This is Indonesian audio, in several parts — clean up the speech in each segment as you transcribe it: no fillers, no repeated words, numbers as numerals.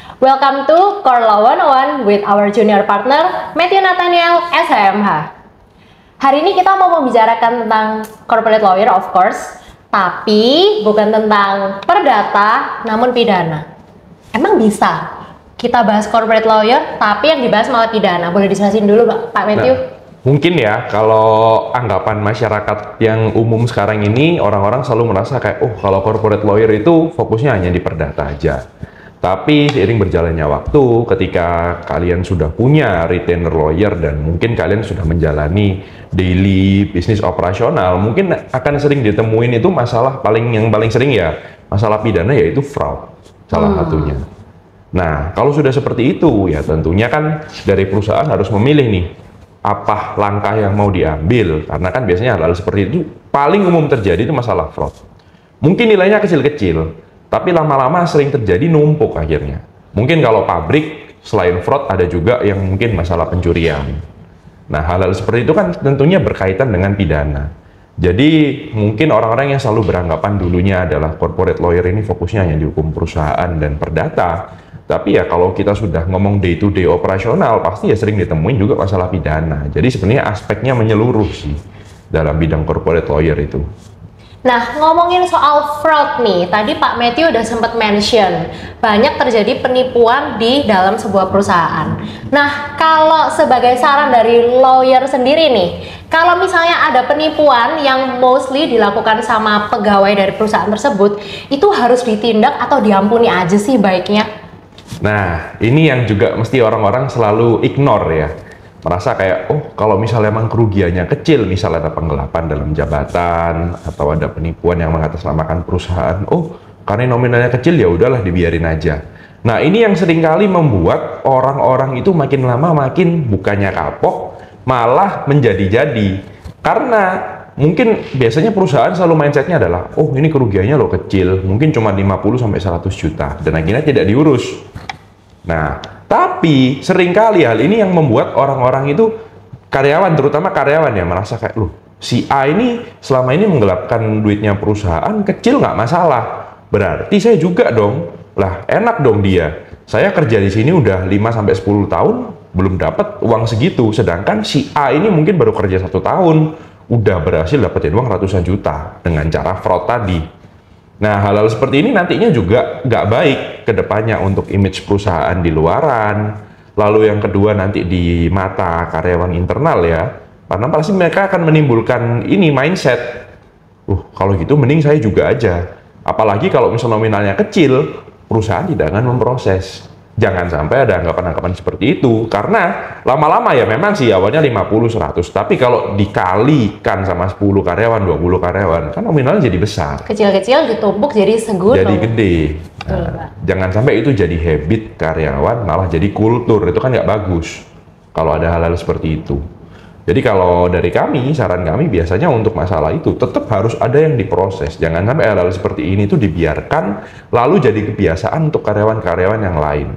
Welcome to Core Law 101 with our junior partner, Matthew Nathaniel, SHMH. Hari ini kita mau membicarakan tentang corporate lawyer, of course, tapi bukan tentang perdata, namun pidana. Emang bisa kita bahas corporate lawyer, tapi yang dibahas malah pidana? Boleh dijelasin dulu, Pak Matthew? Mungkin ya, kalau anggapan masyarakat yang umum sekarang ini, orang-orang selalu merasa kayak, oh kalau corporate lawyer itu fokusnya hanya di perdata aja. Tapi seiring berjalannya waktu, ketika kalian sudah punya retainer lawyer dan mungkin kalian sudah menjalani daily bisnis operasional, mungkin akan sering ditemuin itu masalah yang paling sering ya, masalah pidana yaitu fraud, salah satunya. Nah, kalau sudah seperti itu, ya tentunya kan dari perusahaan harus memilih nih, apa langkah yang mau diambil, karena kan biasanya hal-hal seperti itu paling umum terjadi itu masalah fraud. Mungkin nilainya kecil-kecil, tapi lama-lama sering terjadi numpuk akhirnya. Mungkin kalau pabrik, selain fraud ada juga yang mungkin masalah pencurian. Nah, hal-hal seperti itu kan tentunya berkaitan dengan pidana. Jadi mungkin orang-orang yang selalu beranggapan dulunya adalah corporate lawyer ini fokusnya hanya di hukum perusahaan dan perdata. Tapi ya kalau kita sudah ngomong day to day operasional, pasti ya sering ditemuin juga masalah pidana. Jadi sebenarnya aspeknya menyeluruh sih dalam bidang corporate lawyer itu. Nah, ngomongin soal fraud nih, tadi Pak Matthew udah sempat mention, banyak terjadi penipuan di dalam sebuah perusahaan. Nah, kalau sebagai saran dari lawyer sendiri nih, kalau misalnya ada penipuan yang mostly dilakukan sama pegawai dari perusahaan tersebut, itu harus ditindak atau diampuni aja sih baiknya? Nah, ini yang juga mesti orang-orang selalu ignore ya. Merasa kayak, oh kalau misalnya emang kerugiannya kecil, misalnya ada penggelapan dalam jabatan, atau ada penipuan yang mengatasnamakan perusahaan, oh karena nominalnya kecil ya udahlah dibiarin aja. Nah, ini yang seringkali membuat orang-orang itu makin lama makin bukannya kapok, malah menjadi-jadi. Karena mungkin biasanya perusahaan selalu mindsetnya adalah, oh ini kerugiannya loh kecil, mungkin cuma 50-100 juta, dan akhirnya tidak diurus. Nah, tapi seringkali hal ini yang membuat orang-orang itu, karyawan, terutama karyawan ya, merasa kayak, loh, si A ini selama ini menggelapkan duitnya perusahaan, kecil nggak masalah. Berarti saya juga dong, lah enak dong dia. Saya kerja di sini udah 5-10 tahun, belum dapat uang segitu. Sedangkan si A ini mungkin baru kerja 1 tahun, udah berhasil dapetin uang ratusan juta dengan cara fraud tadi. Nah, hal-hal seperti ini nantinya juga nggak baik ke depannya untuk image perusahaan di luaran. Lalu yang kedua nanti di mata karyawan internal ya. Karena pasti mereka akan menimbulkan ini mindset. Kalau gitu mending saya juga aja. Apalagi kalau misalnya nominalnya kecil, perusahaan tidak akan memproses. Jangan sampai ada anggapan-anggapan seperti itu, karena lama-lama ya memang sih awalnya 50-100, tapi kalau dikalikan sama 10 karyawan, 20 karyawan, kan nominalnya jadi besar. Kecil-kecil ditumpuk jadi segunung. Jadi gede. Nah, jangan sampai itu jadi habit karyawan, malah jadi kultur, itu kan nggak bagus kalau ada hal-hal seperti itu. Jadi kalau dari kami, saran kami biasanya untuk masalah itu tetap harus ada yang diproses. Jangan sampai hal-hal seperti ini tuh dibiarkan lalu jadi kebiasaan untuk karyawan-karyawan yang lain.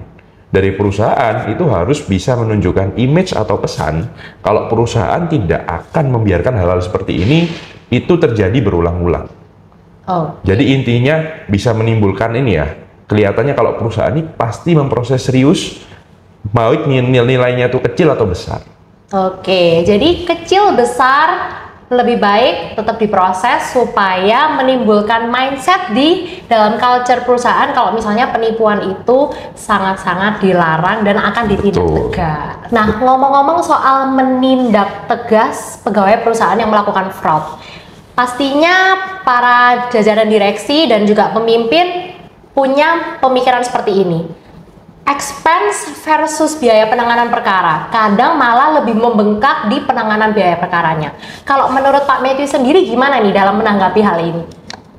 Dari perusahaan itu harus bisa menunjukkan image atau pesan kalau perusahaan tidak akan membiarkan hal-hal seperti ini itu terjadi berulang-ulang. Jadi intinya bisa menimbulkan ini ya, kelihatannya kalau perusahaan ini pasti memproses serius, mau nilainya itu kecil atau besar. Oke, jadi kecil besar lebih baik tetap diproses supaya menimbulkan mindset di dalam culture perusahaan kalau misalnya penipuan itu sangat-sangat dilarang dan akan ditindak tegas. Nah, ngomong-ngomong soal menindak tegas pegawai perusahaan yang melakukan fraud, pastinya para jajaran direksi dan juga pemimpin punya pemikiran seperti ini. Expense versus biaya penanganan perkara, kadang malah lebih membengkak di penanganan biaya perkaranya. Kalau menurut Pak Matthew sendiri gimana nih dalam menanggapi hal ini?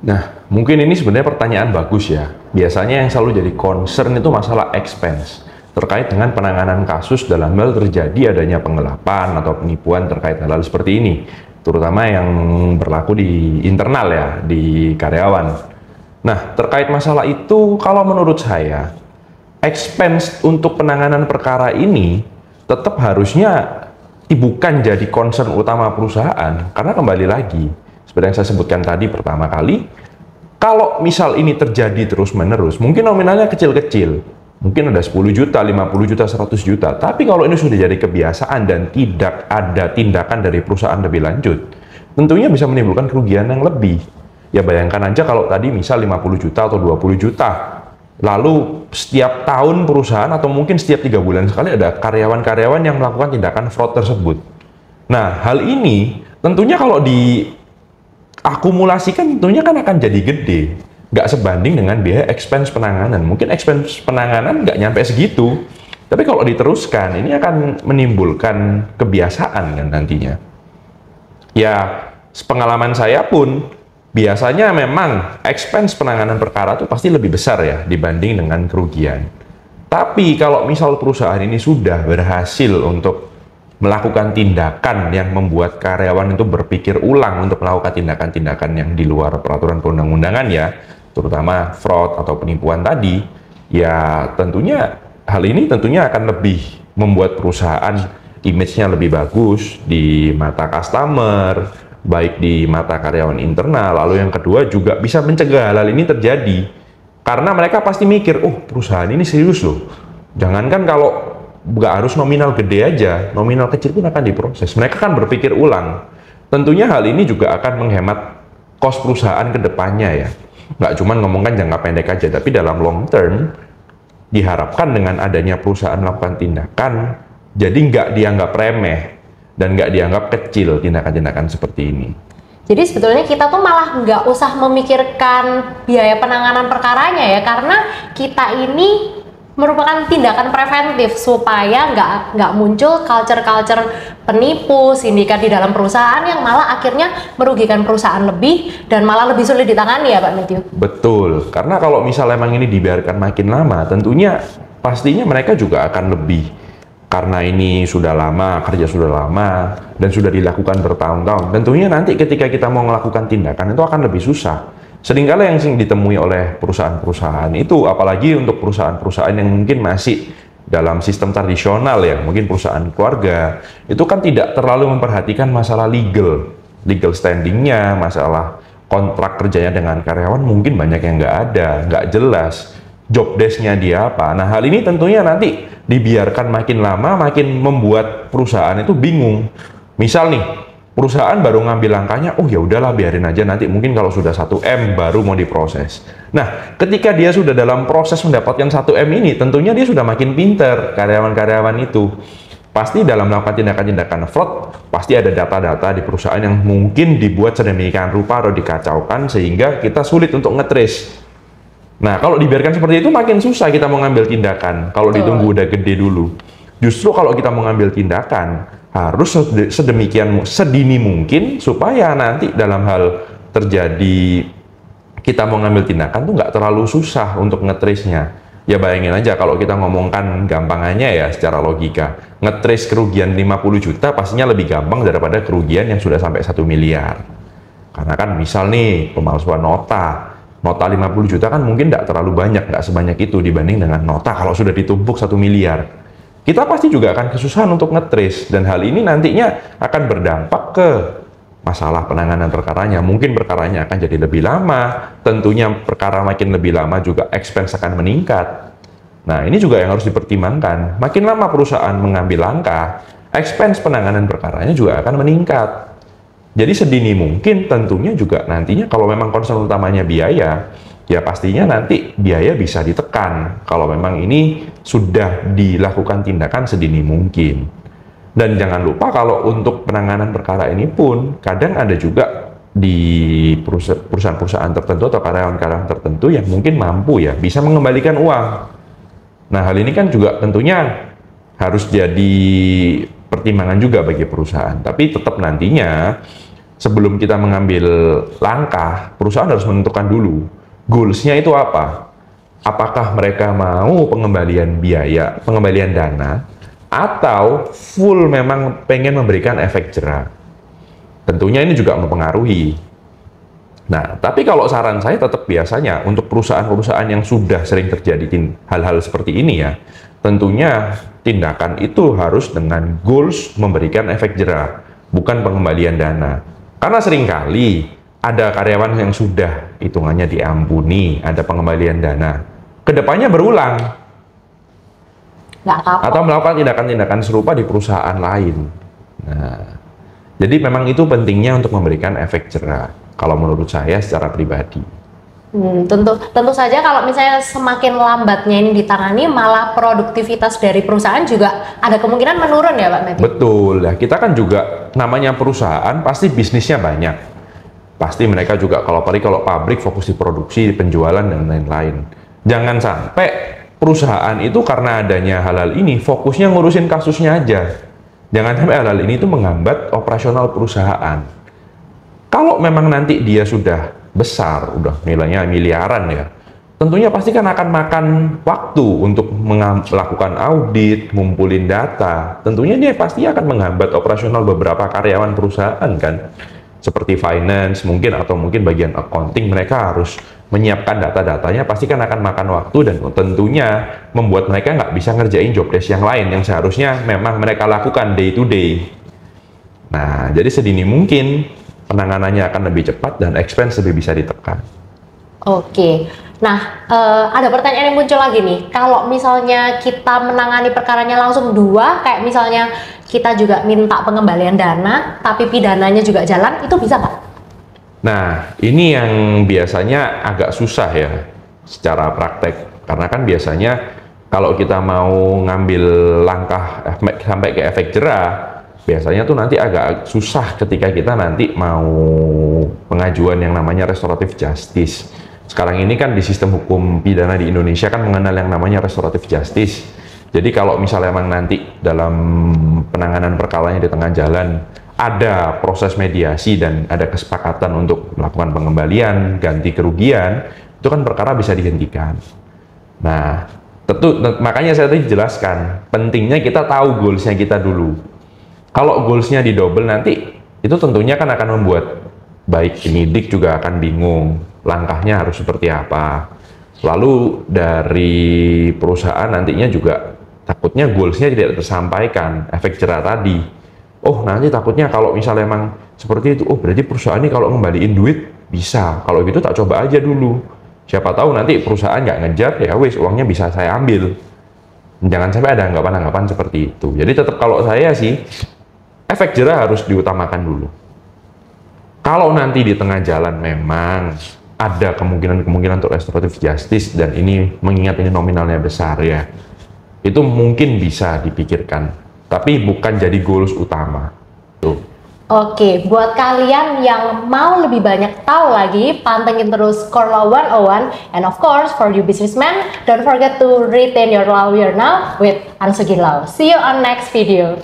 Nah, mungkin ini sebenarnya pertanyaan bagus ya. Biasanya yang selalu jadi concern itu masalah expense, terkait dengan penanganan kasus dalam hal terjadi adanya penggelapan atau penipuan terkait hal-hal seperti ini. Terutama yang berlaku di internal ya, di karyawan. Nah, terkait masalah itu, kalau menurut saya, expense untuk penanganan perkara ini tetap harusnya bukan jadi concern utama perusahaan, karena kembali lagi seperti yang saya sebutkan tadi pertama kali, kalau misal ini terjadi terus-menerus, mungkin nominalnya kecil-kecil, Mungkin ada 10 juta, 50 juta, 100 juta. Tapi kalau ini sudah jadi kebiasaan dan tidak ada tindakan dari perusahaan lebih lanjut, tentunya bisa menimbulkan kerugian yang lebih. Ya bayangkan aja kalau tadi misal 50 juta atau 20 juta. Lalu setiap tahun perusahaan atau mungkin setiap 3 bulan sekali ada karyawan-karyawan yang melakukan tindakan fraud tersebut. Nah, hal ini tentunya kalau diakumulasikan tentunya kan akan jadi gede. Nggak sebanding dengan biaya expense penanganan. Mungkin expense penanganan nggak nyampe segitu. Tapi kalau diteruskan, ini akan menimbulkan kebiasaan kan nantinya. Ya, pengalaman saya pun, biasanya memang expense penanganan perkara itu pasti lebih besar ya dibanding dengan kerugian. Tapi kalau misal perusahaan ini sudah berhasil untuk melakukan tindakan yang membuat karyawan itu berpikir ulang untuk melakukan tindakan-tindakan yang di luar peraturan perundang-undangan ya, terutama fraud atau penipuan tadi, ya tentunya hal ini tentunya akan lebih membuat perusahaan image-nya lebih bagus di mata customer, baik di mata karyawan internal. Lalu yang kedua juga bisa mencegah hal ini terjadi, karena mereka pasti mikir, oh perusahaan ini serius loh, jangankan kalau nggak harus nominal gede aja, nominal kecil pun akan diproses. Mereka kan berpikir ulang. Tentunya hal ini juga akan menghemat kos perusahaan ke depannya ya. Nggak cuma ngomongkan jangka pendek aja, tapi dalam long term diharapkan dengan adanya perusahaan melakukan tindakan, jadi nggak dianggap remeh dan nggak dianggap kecil tindakan-tindakan seperti ini. Jadi sebetulnya kita tuh malah nggak usah memikirkan biaya penanganan perkaranya ya, karena kita ini merupakan tindakan preventif supaya nggak muncul culture-culture penipu, sindikat di dalam perusahaan yang malah akhirnya merugikan perusahaan lebih dan malah lebih sulit ditangani ya Pak Matthew. Betul, karena kalau misalnya emang ini dibiarkan makin lama, tentunya pastinya mereka juga akan lebih, karena ini sudah lama, kerja sudah lama, dan sudah dilakukan bertahun-tahun. Tentunya nanti ketika kita mau melakukan tindakan itu akan lebih susah. Seringkali yang sering ditemui oleh perusahaan-perusahaan itu, apalagi untuk perusahaan-perusahaan yang mungkin masih dalam sistem tradisional ya, mungkin perusahaan keluarga, itu kan tidak terlalu memperhatikan masalah legal standingnya, masalah kontrak kerjanya dengan karyawan mungkin banyak yang nggak ada, nggak jelas, job desk-nya dia apa. Nah hal ini tentunya nanti dibiarkan makin lama, makin membuat perusahaan itu bingung. Misal nih, perusahaan baru ngambil langkahnya, oh ya udahlah biarin aja, nanti mungkin kalau sudah 1M baru mau diproses. Nah, ketika dia sudah dalam proses mendapatkan 1M ini, tentunya dia sudah makin pinter, karyawan-karyawan itu. Pasti dalam melakukan tindakan-tindakan fraud, pasti ada data-data di perusahaan yang mungkin dibuat sedemikian rupa atau dikacaukan sehingga kita sulit untuk nge-trace. Nah, kalau dibiarkan seperti itu makin susah kita mau ngambil tindakan, kalau ditunggu udah gede dulu. Justru kalau kita mau ngambil tindakan, harus sedini mungkin supaya nanti dalam hal terjadi kita mau ngambil tindakan tuh nggak terlalu susah untuk nge-trace-nya. Ya bayangin aja kalau kita ngomongkan gampangannya ya secara logika, nge-trace kerugian 50 juta pastinya lebih gampang daripada kerugian yang sudah sampai 1 miliar. Karena kan misal nih pemalsuan nota 50 juta kan mungkin nggak terlalu banyak, nggak sebanyak itu dibanding dengan nota kalau sudah ditumpuk 1 miliar. Kita pasti juga akan kesusahan untuk nge-trace, dan hal ini nantinya akan berdampak ke masalah penanganan perkaranya. Mungkin perkaranya akan jadi lebih lama, tentunya perkara makin lebih lama juga expense akan meningkat. Nah ini juga yang harus dipertimbangkan. Makin lama perusahaan mengambil langkah, expense penanganan perkaranya juga akan meningkat. Jadi sedini mungkin tentunya juga nantinya kalau memang concern utamanya biaya, ya pastinya nanti biaya bisa ditekan kalau memang ini sudah dilakukan tindakan sedini mungkin. Dan jangan lupa kalau untuk penanganan perkara ini pun kadang ada juga di perusahaan-perusahaan tertentu atau karyawan-karyawan tertentu yang mungkin mampu ya bisa mengembalikan uang. Nah hal ini kan juga tentunya harus jadi pertimbangan juga bagi perusahaan. Tapi tetap nantinya sebelum kita mengambil langkah, perusahaan harus menentukan dulu goals-nya itu apa? Apakah mereka mau pengembalian biaya, pengembalian dana, atau full memang pengen memberikan efek jera? Tentunya ini juga mempengaruhi. Nah, tapi kalau saran saya tetap biasanya untuk perusahaan-perusahaan yang sudah sering terjadi hal-hal seperti ini ya, tentunya tindakan itu harus dengan goals memberikan efek jera, bukan pengembalian dana. Karena seringkali ada karyawan yang sudah hitungannya diampuni, ada pengembalian dana. Kedepannya berulang. nggak kapok. Atau melakukan tindakan-tindakan serupa di perusahaan lain. Nah, jadi memang itu pentingnya untuk memberikan efek jera. Kalau menurut saya secara pribadi. Tentu saja kalau misalnya semakin lambatnya ini ditangani, malah produktivitas dari perusahaan juga ada kemungkinan menurun ya Pak Medi? Betul, ya kita kan juga namanya perusahaan pasti bisnisnya banyak. Pasti mereka juga kalau pabrik fokus di produksi, penjualan dan lain-lain. Jangan sampai perusahaan itu karena adanya hal-hal ini fokusnya ngurusin kasusnya aja. Jangan sampai hal-hal ini itu menghambat operasional perusahaan. Kalau memang nanti dia sudah besar, udah nilainya miliaran ya, tentunya pasti kan akan makan waktu untuk melakukan audit, ngumpulin data. Tentunya dia pasti akan menghambat operasional beberapa karyawan perusahaan kan. Seperti finance mungkin atau mungkin bagian accounting, mereka harus menyiapkan data-datanya, pasti kan akan makan waktu dan tentunya membuat mereka nggak bisa ngerjain job desk yang lain yang seharusnya memang mereka lakukan day to day. Nah, jadi sedini mungkin penanganannya akan lebih cepat dan expense lebih bisa ditekan. Oke, nah ada pertanyaan yang muncul lagi nih. Kalau misalnya kita menangani perkaranya langsung dua, kayak misalnya kita juga minta pengembalian dana, tapi pidananya juga jalan, itu bisa nggak? Nah, ini yang biasanya agak susah ya secara praktek. Karena kan biasanya kalau kita mau ngambil langkah sampai ke efek jera, biasanya tuh nanti agak susah ketika kita nanti mau pengajuan yang namanya restoratif justice. Sekarang ini kan di sistem hukum pidana di Indonesia kan mengenal yang namanya restoratif justice. Jadi kalau misalnya emang nanti dalam penanganan perkaranya di tengah jalan ada proses mediasi dan ada kesepakatan untuk melakukan pengembalian, ganti kerugian, itu kan perkara bisa dihentikan. Nah, tentu makanya saya tadi jelaskan, pentingnya kita tahu goalsnya kita dulu. Kalau goalsnya di double nanti, itu tentunya kan akan membuat baik penyidik juga akan bingung, langkahnya harus seperti apa. Lalu dari perusahaan nantinya juga takutnya goalsnya tidak tersampaikan, efek jera tadi. Oh, nanti takutnya kalau misalnya emang seperti itu, oh berarti perusahaan ini kalau ngembaliin duit bisa. Kalau gitu tak coba aja dulu. Siapa tahu nanti perusahaan nggak ngejar, ya wis uangnya bisa saya ambil. Jangan sampai ada anggapan-anggapan seperti itu. Jadi tetap kalau saya sih, efek jera harus diutamakan dulu. Kalau nanti di tengah jalan memang ada kemungkinan-kemungkinan untuk restoratif justice dan ini mengingat ini nominalnya besar ya, itu mungkin bisa dipikirkan. Tapi bukan jadi goals utama. Tuh. Oke, buat kalian yang mau lebih banyak tahu lagi, pantengin terus Core Law 101. And of course, for you businessmen, don't forget to retain your lawyer now with Ansegi Law. See you on next video.